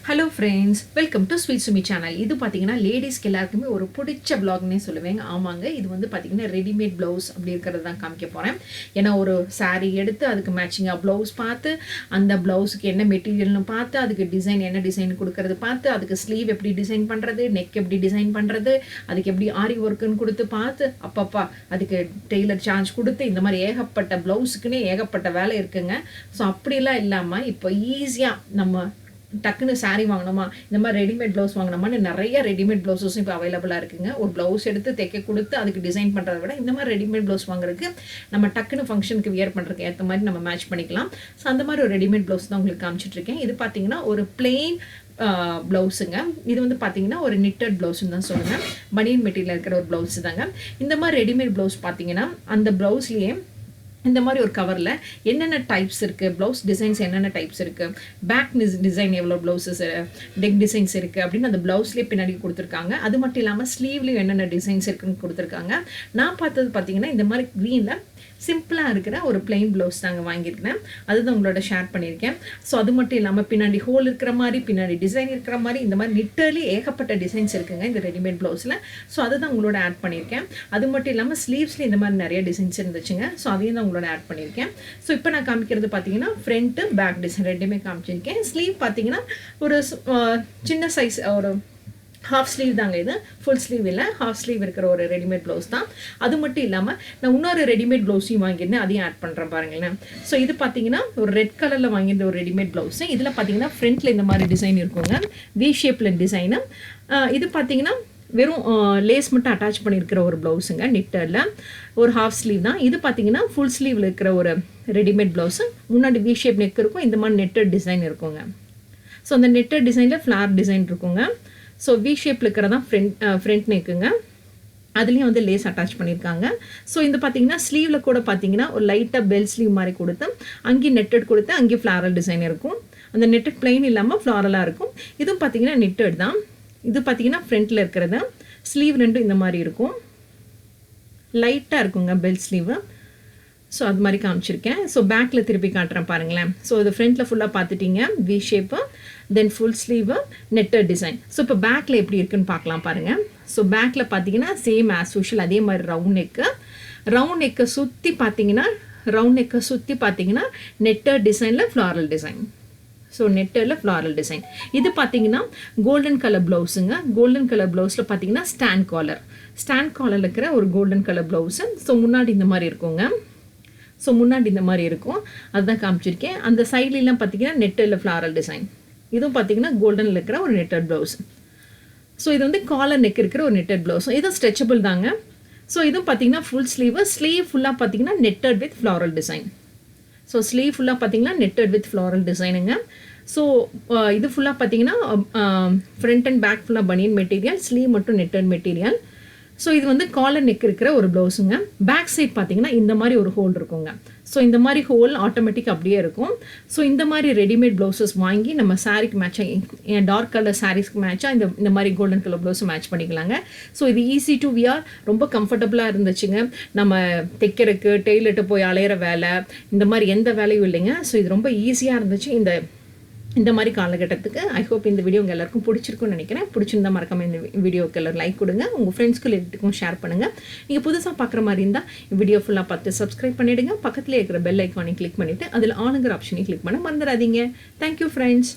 Hello friends, welcome to Sweet Sumi channel. இது பாத்தீங்கன்னா லேடிஸ்க்கு எல்லாருக்குமே ஒரு பிடிச்ச vlogனே சொல்லுவேங்க. ஆமாங்க, இது வந்து பாத்தீங்கன்னா ரெடிமேட் blouse அப்படி இருக்கிறது தான் காமிக்க போறேன். ஏன்னா ஒரு saree எடுத்து அதுக்கு மேட்சிங்கா blouse பார்த்து அந்த blouseக்கு என்ன மெட்டீரியல்னு பார்த்து அதுக்கு டிசைன் என்ன டிசைன் கொடுக்கிறது பார்த்து அதுக்கு ஸ்லீவ் எப்படி டிசைன் பண்றது, நெக் எப்படி டிசைன் பண்றது, அதுக்கு எப்படி ஆரி ஒர்க்னு கொடுத்து பார்த்து அப்பப்பா அதுக்கு டெய்லர் சார்ஜ் கொடுத்து இந்த மாதிரி ஏகப்பட்ட blouseக்குனே ஏகப்பட்ட வேலை இருக்குங்க. சோ அப்படிலாம் இல்லாம இப்போ ஈஸியா நம்ம டக்குன்னு saree வாங்கணுமா இந்த மாதிரி ரெடிமேட் ப்ளவுஸ் வாங்கணுமான்னு நிறைய ரெடிமேட் ப்ளவுஸஸும் இப்போ அவைலபிளாக இருக்குங்க. ஒரு ப்ளவுஸ் எடுத்து தைக்க கொடுத்து அதுக்கு டிசைன் பண்ணுறதை விட இந்த மாதிரி ரெடிமேட் ப்ளவுஸ் வாங்குறதுக்கு நம்ம டக்குன்னு ஃபங்க்ஷனுக்கு வியர் பண்ணுறதுக்கு ஏற்ற மாதிரி நம்ம மேட்ச் பண்ணிக்கலாம். ஸோ அந்த மாதிரி ஒரு ரெடிமேட் ப்ளவுஸ் தான் உங்களுக்கு காமிச்சிட்ருக்கேன். இது பார்த்தீங்கன்னா ஒரு பிளெயின் ப்ளவுஸுங்க. இது வந்து பார்த்தீங்கன்னா ஒரு நிட்டட் ப்ளவுஸ்ன்னு தான் சொல்லுவேன். பனியன் மெட்டீரியல் இருக்கிற ஒரு ப்ளவுஸ் தாங்க. இந்த மாதிரி ரெடிமேட் ப்ளவுஸ் பார்த்தீங்கன்னா அந்த ப்ளவுஸ்லேயே இந்த மாதிரி ஒரு கவரில் என்னென்ன டைப்ஸ் இருக்குது, ப்ளவுஸ் டிசைன்ஸ் என்னென்ன டைப்ஸ் இருக்குது, பேக் டிசைன் எவ்வளோ ப்ளவுஸஸ், டெக் டிசைன்ஸ் இருக்குது அப்படின்னு அந்த ப்ளவுஸ்லேயே பின்னாடி கொடுத்துருக்காங்க. அது மட்டும் இல்லாமல் ஸ்லீவ்லேயும் என்னென்ன டிசைன்ஸ் இருக்குன்னு கொடுத்துருக்காங்க. நான் பார்த்தது பார்த்தீங்கன்னா இந்த மாதிரி க்ரீனில் சிம்பிளாக இருக்கிற ஒரு பிளெயின் ப்ளவுஸ் தாங்க வாங்கியிருக்கேன். அதுதான் உங்களோட ஷேர் பண்ணியிருக்கேன். ஸோ அது மட்டும் இல்லாமல் பின்னாடி ஹோல் இருக்கிற மாதிரி, பின்னாடி டிசைன் இருக்கிற மாதிரி, இந்த மாதிரி லிட்டர்லி ஏகப்பட்ட டிசைன்ஸ் இருக்குங்க இந்த ரெடிமேட் ப்ளவுஸில். ஸோ அதுதான் உங்களோட ஆட் பண்ணியிருக்கேன். அது மட்டும் இல்லாமல் ஸ்லீவ்ஸ்லேயும் இந்த மாதிரி நிறைய டிசைன்ஸ் இருந்துச்சுங்க. ஸோ அதையும் தான் உங்களோட ஆட் பண்ணியிருக்கேன். ஸோ இப்போ நான் காமிக்கிறது பார்த்தீங்கன்னா ஃப்ரண்ட்டு பேக் டிசைன் ரெண்டுமே காமிச்சிருக்கேன். ஸ்லீவ் பார்த்தீங்கன்னா ஒரு சின்ன சைஸ் ஒரு ஹாஃப் ஸ்லீவ் தாங்க. இது ஃபுல் ஸ்லீவ் இல்லை, ஹாஃப் ஸ்லீவ் இருக்கிற ஒரு ரெடிமேட் ப்ளவுஸ் தான். அது மட்டும் இல்லாமல் நான் இன்னொரு ரெடிமேட் ப்ளவுஸையும் வாங்கியிருந்தேன், அதையும் ஆட் பண்ணுறேன் பாருங்களேன். ஸோ இது பார்த்தீங்கன்னா ஒரு ரெட் கலரில் வாங்கியிருந்த ஒரு ரெடிமேட் ப்ளவுஸு. இதில் பார்த்தீங்கன்னா ஃப்ரண்ட்டில் இந்த மாதிரி டிசைன் இருக்குங்க, வி ஷேப்பில் டிசைனு. இது பார்த்தீங்கன்னா வெறும் லேஸ் மட்டும் அட்டாச் பண்ணியிருக்கிற ஒரு ப்ளவுஸுங்க, நிட்டரில் ஒரு ஹாஃப் ஸ்லீவ் தான். இது பார்த்தீங்கன்னா ஃபுல் ஸ்லீவில் இருக்கிற ஒரு ரெடிமேட் ப்ளவுஸு. முன்னாடி வி ஷேப் நெக் இருக்கும், இந்த மாதிரி நெட்டட் டிசைன் இருக்குங்க. ஸோ அந்த நெட்டட் டிசைனில் ஃப்ளார் டிசைன் இருக்குங்க. ஸோ வி ஷேப்பில் இருக்கிறதான் ஃப்ரண்ட் நெக்குங்க. அதுலேயும் வந்து லேஸ் அட்டாச் பண்ணியிருக்காங்க. ஸோ இந்த பார்த்தீங்கன்னா ஸ்லீவில் கூட பார்த்தீங்கன்னா ஒரு லைட்டாக பெல் ஸ்லீவ் மாதிரி கொடுத்து அங்கேயும் நெட்டட் கொடுத்து அங்கேயும் ஃப்ளாரல் டிசைன் இருக்கும். அந்த நெட்டட் பிளைன் இல்லாமல் ஃப்ளாரலாக இருக்கும். இதுவும் பார்த்தீங்கன்னா நெட்டட் தான். இது பார்த்தீங்கன்னா ஃப்ரண்ட்டில் இருக்கிறது. ஸ்லீவ் ரெண்டும் இந்த மாதிரி இருக்கும், லைட்டாக இருக்குங்க பெல் ஸ்லீவு. ஸோ அது மாதிரி காமிச்சிருக்கேன். ஸோ பேக்கில் திருப்பி காட்டுறேன் பாருங்களேன். ஸோ இது ஃப்ரண்ட்டில் ஃபுல்லாக பார்த்துட்டீங்க, V shape, then full sleeve, netted design. So இப்போ பேக்கில் எப்படி இருக்குன்னு பார்க்கலாம் பாருங்கள். ஸோ பேக்கில் பார்த்தீங்கன்னா சேம் ஆஸ் யூஷுவல் அதே மாதிரி ரவுண்ட் நெக்கை சுற்றி பார்த்தீங்கன்னா நெட்டட் டிசைனில் ஃப்ளாரல் டிசைன். ஸோ நெட்டரில் ஃப்ளாரல் டிசைன். இது பார்த்தீங்கன்னா கோல்டன் கலர் ப்ளவுஸுங்க. கோல்டன் கலர் ப்ளவுஸில் பார்த்தீங்கன்னா ஸ்டாண்ட் காலர் இருக்கிற ஒரு கோல்டன் கலர் ப்ளவுஸு. ஸோ முன்னாடி இந்த மாதிரி இருக்குங்க. அதுதான் காமிச்சிருக்கேன். அந்த சைட்லாம் பார்த்தீங்கன்னா நெட்டரில் ஃப்ளாரல் டிசைன். இதுவும் பார்த்தீங்கன்னா கோல்டனில் இருக்கிற ஒரு நெட்டட் ப்ளவுஸ். ஸோ இது வந்து காலர் நெக் இருக்கிற ஒரு நெட்டட் ப்ளவுஸ். இதுவும் ஸ்ட்ரெச்சபிள் தாங்க. ஸோ இதுவும் பார்த்தீங்கன்னா ஃபுல் ஸ்லீவ் ஃபுல்லாக பார்த்தீங்கன்னா netted with floral design. So sleeve ஃபுல்லாக பார்த்தீங்கன்னா நெட்டட் வித் ஃப்ளாரல் டிசைனுங்க. ஸோ இது ஃபுல்லாக பார்த்தீங்கன்னா ஃப்ரண்ட் அண்ட் பேக் ஃபுல்லாக பனியன் மெட்டீரியல், ஸ்லீவ் மட்டும் நெட்டட் மெட்டீரியல். ஸோ இது வந்து காலர் நெக் இருக்கிற ஒரு ப்ளவுஸுங்க. பேக் சைட் பார்த்தீங்கன்னா இந்த மாதிரி ஒரு ஹோல் இருக்குங்க. ஸோ இந்த மாதிரி ஹோல் ஆட்டோமேட்டிக் அப்படியே இருக்கும். ஸோ இந்த மாதிரி ரெடிமேட் ப்ளவுசஸ் வாங்கி நம்ம சாரீக்கு மேட்சாக, டார்க் கலர் சாரீஸ்க்கு மேட்சாக இந்த மாதிரி கோல்டன் கலர் ப்ளவுஸை மேட்ச் பண்ணிக்கலாங்க. ஸோ இது ஈஸி டு வியர், ரொம்ப கம்ஃபர்டபுளாக இருந்துச்சுங்க. நம்ம தைக்கிறதுக்கு டெய்லர்கிட்ட போய் அலையிற வேலை இந்த மாதிரி எந்த வேலையும் இல்லைங்க. ஸோ இது ரொம்ப ஈஸியாக இருந்துச்சு இந்த மாதிரி காலகட்டத்துக்கு. ஐ ஹோப் இந்த வீடியோ உங்கள் எல்லாருக்கும் பிடிச்சிருக்குன்னு நினைக்கிறேன். பிடிச்சிருந்தா மறக்காம இந்த வீடியோக்கு எல்லாரும் லைக் கொடுங்க, உங்கள் ஃப்ரெண்ட்ஸ்க்கு எல்லாத்துக்கும் ஷேர் பண்ணுங்கள். நீங்கள் புதுசாக பார்க்குற மாதிரி இருந்தால் வீடியோ ஃபுல்லாக பார்த்து சப்ஸ்கிரைப் பண்ணிவிடுங்க. பக்கத்தில் இருக்கிற பெல் ஐக்கானை கிளிக் பண்ணிவிட்டு அதில் ஆளுங்கிற ஆப்ஷனை கிளிக் பண்ண மறந்துடாதீங்க. Thank you friends.